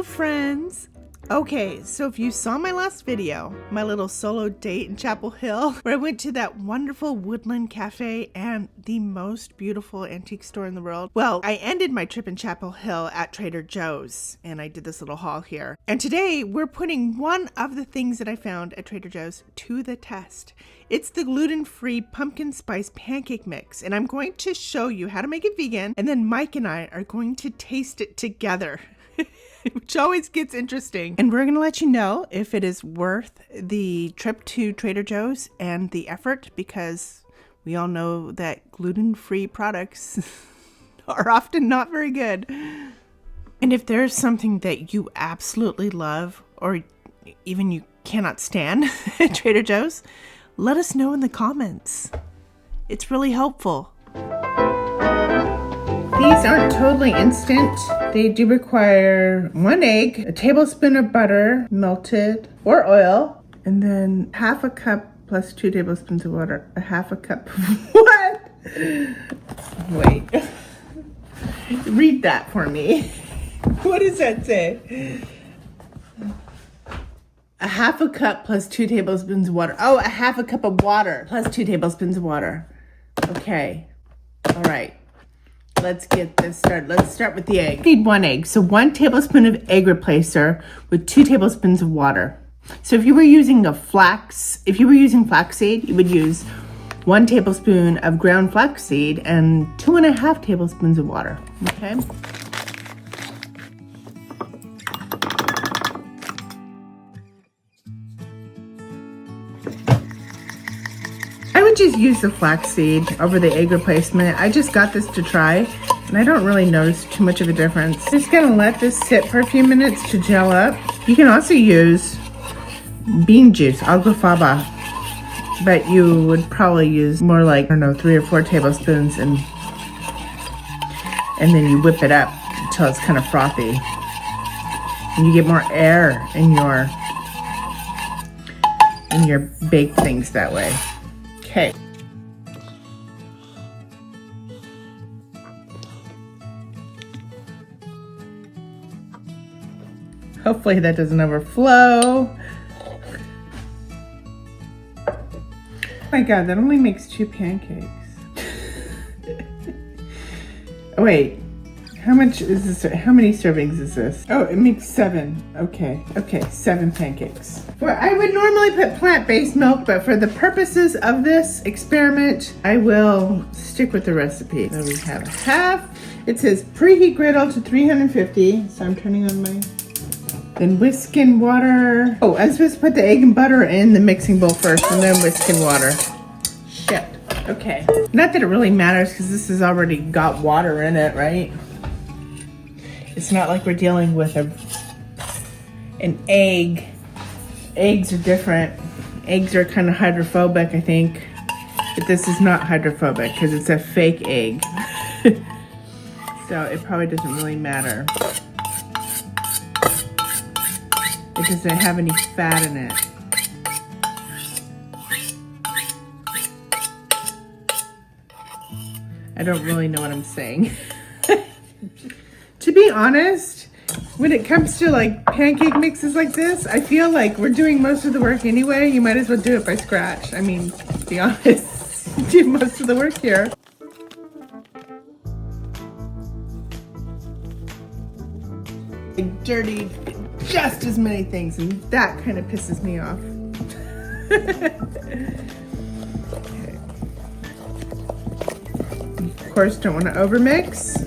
friends. Okay, so if you saw my last video, my little solo date in Chapel Hill, where I went to that wonderful woodland cafe and the most beautiful antique store in the world, well, I ended my trip in Chapel Hill at Trader Joe's, and I did this little haul here. And today, we're putting one of the things that I found at Trader Joe's to the test. It's the gluten-free pumpkin spice pancake mix, and I'm going to show you how to make it vegan, and then Mike and I are going to taste it together. Which always gets interesting. And we're going to let you know if it is worth the trip to Trader Joe's and the effort, because we all know that gluten-free products are often not very good. And if there's something that you absolutely love or even you cannot stand at Trader Joe's, let us know in the comments. It's really helpful. These aren't totally instant. They do require 1 egg, a tablespoon of butter, melted, or oil, and then half a cup plus 2 tablespoons of water. A half a cup. What? Wait. Read that for me. What does that say? A half a cup plus 2 tablespoons of water. Oh, a half a cup of water plus 2 tablespoons of water. Okay. All right. Let's get this started. Let's start with the egg. You need 1 egg. So 1 tablespoon of egg replacer with 2 tablespoons of water. So if you were using flaxseed, you would use 1 tablespoon of ground flaxseed and 2.5 tablespoons of water. Okay. I would just use the flaxseed over the egg replacement. I just got this to try, and I don't really notice too much of a difference. Just gonna let this sit for a few minutes to gel up. You can also use bean juice, agua faba, but you would probably use more like, I don't know, 3 or 4 tablespoons, and then you whip it up until it's kind of frothy. And you get more air in your baked things that way. Okay. Hopefully that doesn't overflow. Oh my God, that only makes 2 pancakes. Oh, wait. How much is this? How many servings is this? Oh, it makes 7. Okay, 7 pancakes. Well, I would normally put plant-based milk, but for the purposes of this experiment, I will stick with the recipe. So we have half. It says preheat griddle to 350. So I'm turning on my. Then whisk in water. Oh, I'm supposed to put the egg and butter in the mixing bowl first, and then whisk in water. Shit. Okay. Not that it really matters because this has already got water in it, right? It's not like we're dealing with an egg. Eggs are different. Eggs are kind of hydrophobic, I think. But this is not hydrophobic because it's a fake egg. So it probably doesn't really matter. It doesn't have any fat in it. I don't really know what I'm saying. To be honest, when it comes to like pancake mixes like this, I feel like we're doing most of the work anyway. You might as well do it by scratch. I mean, to be honest, you do most of the work here. I dirtied just as many things, and that kind of pisses me off. Okay. Of course, don't want to overmix.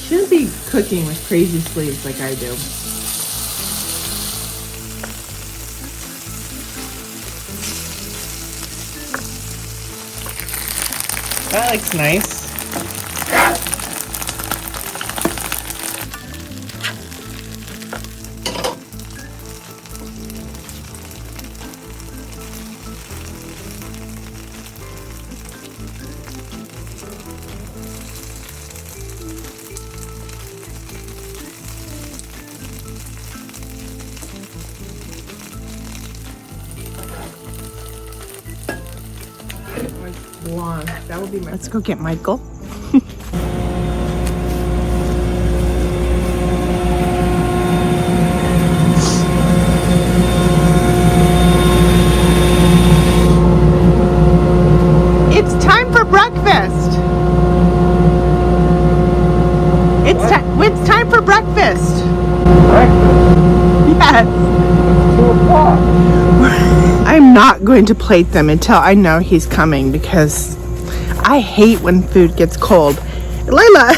Shouldn't be cooking with crazy sleeves like I do. That looks nice. Blonde. That would be my. Let's go get Michael. It's time for breakfast. Breakfast. Yes. 2 o'clock. I'm not going to plate them until I know he's coming because I hate when food gets cold. Layla,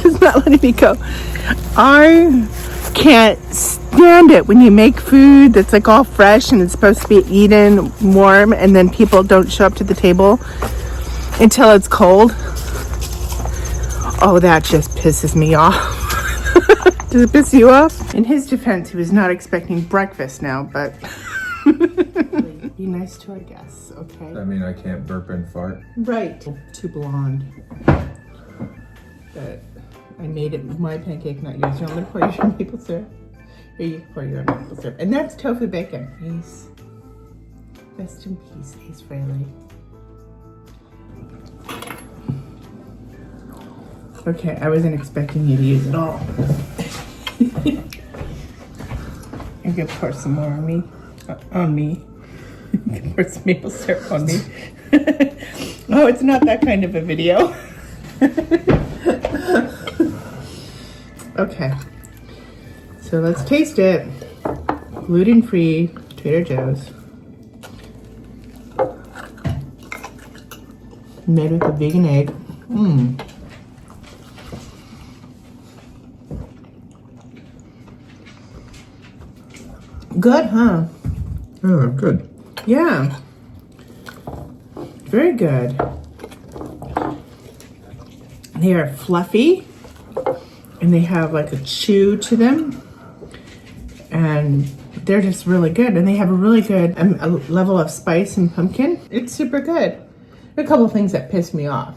she's not letting me go. I can't stand it when you make food that's like all fresh and it's supposed to be eaten warm and then people don't show up to the table until it's cold. Oh, that just pisses me off. Does it piss you off? In his defense, he was not expecting breakfast now, but be nice to our guests, okay? I mean, I can't burp and fart. Right. Too blonde. But I made it my pancake, not yours. You want me to pour your maple syrup? Here, you can pour your own maple syrup. And that's tofu bacon. Peace. Rest in peace, Ace Frehley. Okay, I wasn't expecting you to use it all. I'm gonna pour some more on me. On me. You can pour some maple syrup on me. Oh, it's not that kind of a video. Okay, so let's taste it. Gluten free Trader Joe's. Made with a vegan egg. Good, huh? Oh, good. Yeah. Very good. They are fluffy and they have like a chew to them and they're just really good, and they have a really good a level of spice and pumpkin. It's super good. There are a couple of things that pissed me off.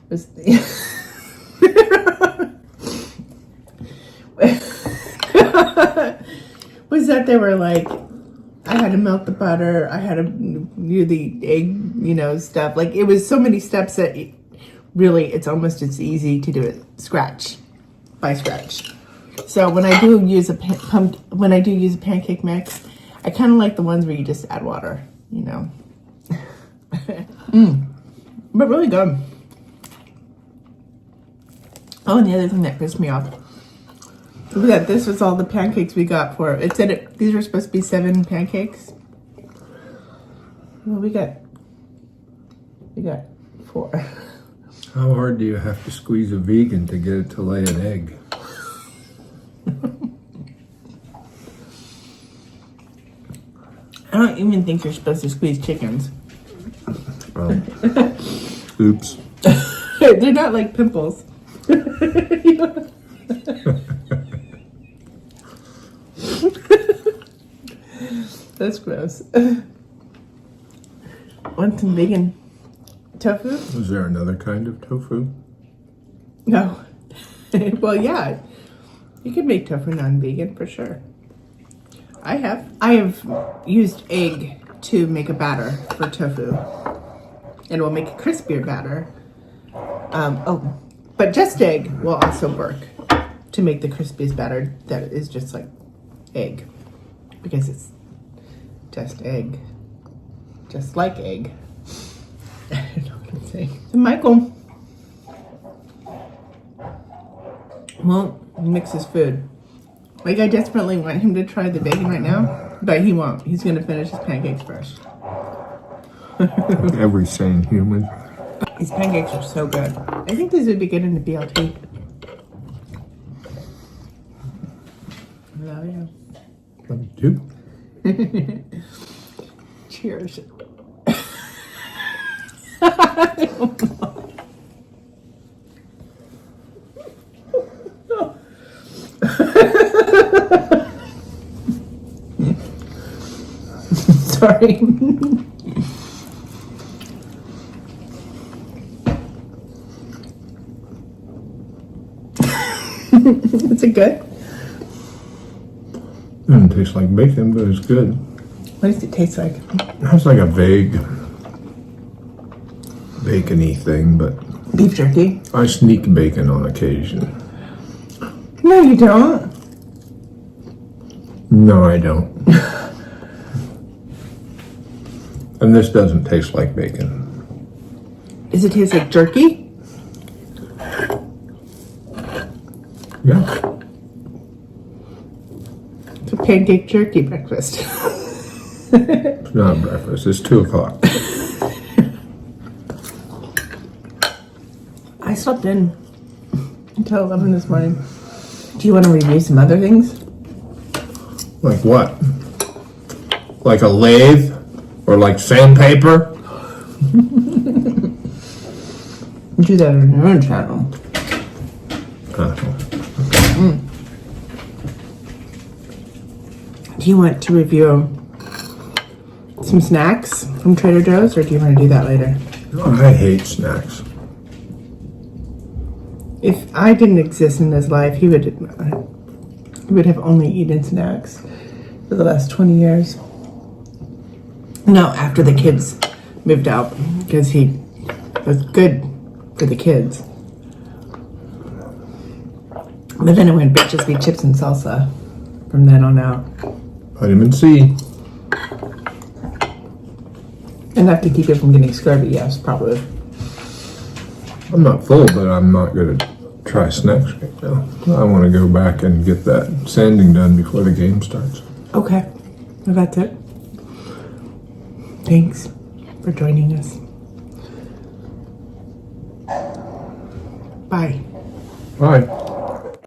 Was was that they were like, I had to melt the butter, I had to do the egg, stuff. Like, it was so many steps that really it's almost as easy to do it by scratch. So when I do use a pancake mix, I kind of like the ones where you just add water, But really good. Oh, and the other thing that pissed me off. Look at that. This was all the pancakes we got for it. Said these were supposed to be 7 pancakes. Well, we got 4. How hard do you have to squeeze a vegan to get it to lay an egg? I don't even think you're supposed to squeeze chickens. Well, oops. They're not like pimples. That's gross. Want some vegan tofu? Was there another kind of tofu? No. Well, yeah. You can make tofu non-vegan for sure. I have used egg to make a batter for tofu. And it will make a crispier batter. But just egg will also work to make the crispiest batter that is just like egg. Because it's just egg. Just like egg. I don't know what I'm saying. So Michael won't mix his food. Like, I desperately want him to try the bacon right now, but he won't. He's gonna finish his pancakes first. Every sane human. These pancakes are so good. I think these would be good in the BLT. Love you. Love you too. Cheers. Sorry. Is it good? Doesn't taste like bacon, but it's good. What does it taste like? It's like a vague bacon-y thing, but Beef jerky? I sneak bacon on occasion. No, you don't. No, I don't. And this doesn't taste like bacon. Does it taste like jerky? Yeah. It's a pancake jerky breakfast. It's not breakfast. It's 2 o'clock. I slept in until 11 this morning. Do you want to review some other things? Like what? Like a lathe? Or like sandpaper? Do that on your own channel. Do you want to review some snacks from Trader Joe's, or do you want to do that later? I hate snacks. If I didn't exist in his life, he would have only eaten snacks for the last 20 years. No, after the kids moved out, because he was good for the kids. But then it would just be chips and salsa from then on out. Vitamin C. Enough to keep it from getting scurvy, yes, probably. I'm not full, but I'm not going to try snacks right now. I want to go back and get that sanding done before the game starts. Okay, well, that's it. Thanks for joining us. Bye. Bye.